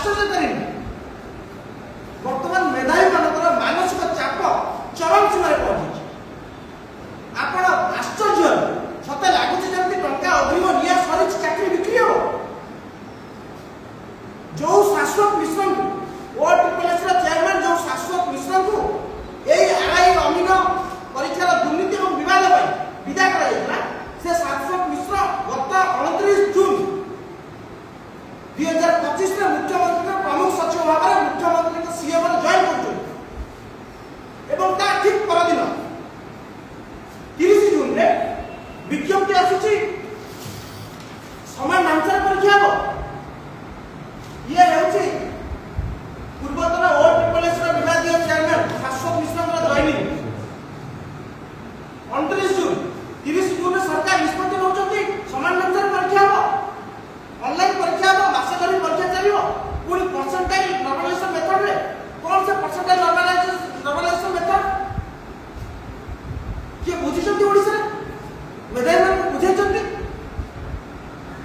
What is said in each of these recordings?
आश्चर्यकारी वर्तमान मेधावी मानकर मानसिक चाप चरम सीमार पहुंची आपण आश्चर्य सते लगुच जमी टंका अभिव निया सरी चाकरी बिक्री हो जो शाश्वत मिश्र ओ ट्रिपल चेयरमैन जो शाश्वत मिश्र को यही आरआई अमीन परीक्षार दुर्नीति और विवाद विदा कर से शाश्वत मिश्र गत 29 जून 2025 में मुख्यमंत्री प्रमुख सचिव भाव में मुख्यमंत्री सीएम जॉइन कर ठीक परदिन 30 जून रे विज्ञप्ति आसुची समान नामसार परीक्षा हम ये हेउची पूर्वतन ओ ट्रिपल एस विभागीय चेयरमैन शाश्वत मिश्र जॉइनिंग 29 जून 30 जून सरकार निष्पत्ति नौचंती समान नामसार परीक्षा हम ऑनलाइन परीक्षा हम मासे धरी परीक्षा चलियो पूरी परसेंटाइल नॉर्मलाइजेशन मेथड रे कौन से परसेंटाइल नॉर्मलाइजेशन मेथड के बुझिसंती ओडिसा मेधावी मान बुझाइछंती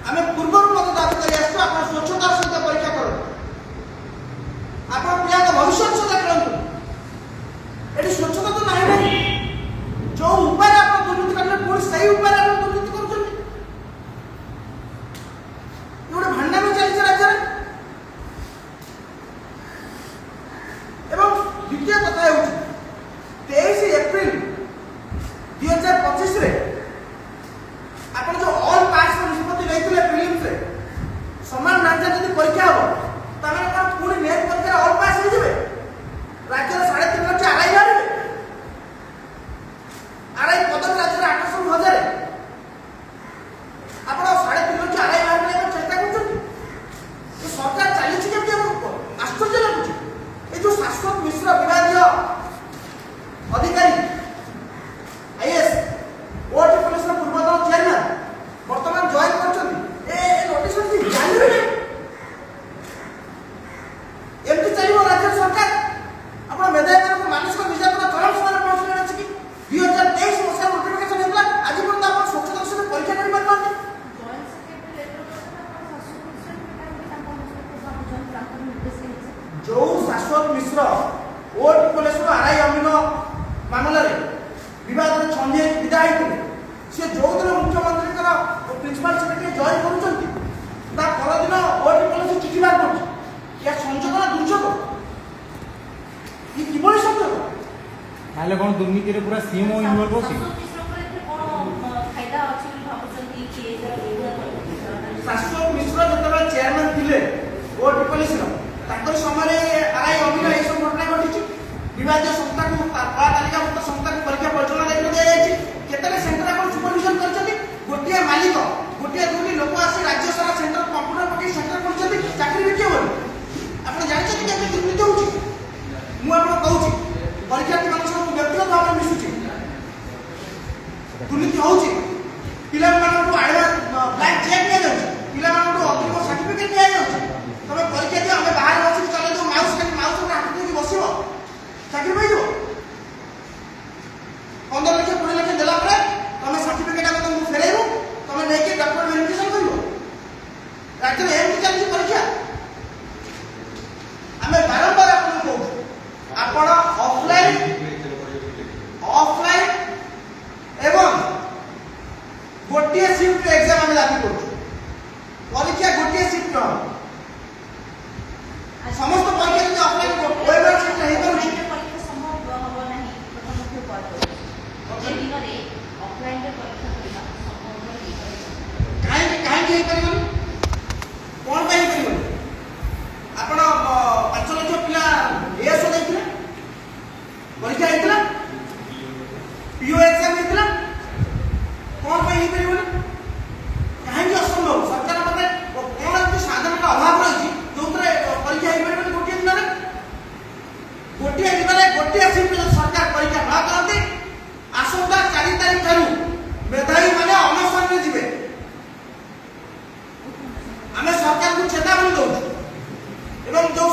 आमे पूर्वरु मत दाबी करि आसु आपण स्वच्छता सहित परीक्षा करो आपण पिया भविष्य सदा करंतु एटी स्वच्छता तो नाही नाही जो उपाय आपण दुर्नीति करले पूरी सही उपाय आपण दुर्नीति करछंती एवढे भांडण चलिছে राज्य एवं द्वितीय कथा हेउची 23 एप्रिल 2025 रे आपण जो ऑल पास निष्पत्ति लेथिले प्रीलिम्स रे समान नाचा जदि परीक्षा हो ताने का पूरी मेन परीक्षा ऑल पास हो जबे राज्य 3.5 लाख आरआई बारे आरआई पदक राज्य 800,000 आपण 3.5 लाख आरआई बारे में चेष्टा करछन ये सरकार चाली छि केमति हमको आश्चर्य लागुछि ए जो शाश्वत मिश्र विभागीय अधिकारी आईएएस ओ ट्रिपल एस पूर्वतन चेयरमैन वर्तमान जॉइन करछन ए नोटिस होछि जानि रे एमती चलिबो राज्य सरकार आपण मेधावी को मानसिक निर्यातना चरम सीमार पहुंचले अछि कि 2023 मसिया नोटिफिकेशन हेतला आज पर्यंत आपण स्वच्छता से परीक्षा करि पारबानी जो शाश्वत मिश्र ओ ट्रिपल एस आरआई अमीन मामला रे विवाद रे छंजे विदाय करे से जो दिन मुख्यमंत्री का प्रिंसिपल सेक्रेटरी जॉइन करूछंती ता पर दिन ओ ट्रिपल एस चिठी बार पड़छ या संजोग ना दुर्जोग ये किबोली संजोग ताले कोन दुर्नीति रे पूरा सीएमओ इन्वॉल्व होछि शाश्वत मिश्र जतबे चेयरमैन थिले ओ ट्रिपल एस ताकर समय आरआई अमीन ए सब घटना घटिछि विवादीय संस्था को कला तालिका मुक्त संस्था को परीक्षा परिचालन दायित्व दिया जायछि केतले सेंटर अपन सुपरविजन करछथि गोटिया मालिक गोटिया दुनी लोक आसी राज्य सारा सेंटर कंप्यूटर पके सेंटर करछथि चाकरी बिके बोल आपण जानिछथि कि दुर्नीति होछि मु आपण कहूछि परीक्षार्थी मान सब व्यक्तिगत भाव में मिसुछि दुर्नीति होछि पिला मान को एडवांस ब्लैंक चेक दिया जाउछि पिला मान को अग्रिम सर्टिफिकेट दिया जाउछि तबे परीक्षा दियो हमें बाहर बसी चले जो माउस रे हाथ देके बसिबो चाकरी पाई जो 15 लाख 20 लाख देला परे तमे सर्टिफिकेट आ तुमको फेरेबो तमे लेके डॉक्टर वेरिफिकेशन करिवो राज्य में एम चली परीक्षा हमें बारंबार आपन को आपण ऑफलाइन एवं गोटिए शिफ्ट एग्जाम में लागू करू परीक्षा गोटिए शिफ्ट हो समस्त परीक्षा जो ऑफलाइन ओएमआर शिफ्ट नहीं करू परीक्षा संभव हो नहीं मुख्य पद जे दिन रे ऑफलाइन रे परीक्षा करबा संभव नहीं काहे हे परिबन कोन पाई परिबन आपण 5 लाख पिला एएस देखिले परीक्षा हेतला पीओ एग्जाम हेतला कोन पाई हे परिबन काहे असंभव सरकार मते कोन एमती साधन का अभाव रही जोतरे परीक्षा हे परिबन गोटिए दिन रे गोटिए शिफ्ट सरकार परीक्षा न करते आसंता 4 तारिख ठारू मेधावी माने अनशन रे जिवे आमे सरकार को चेतावनी दउ एवं जो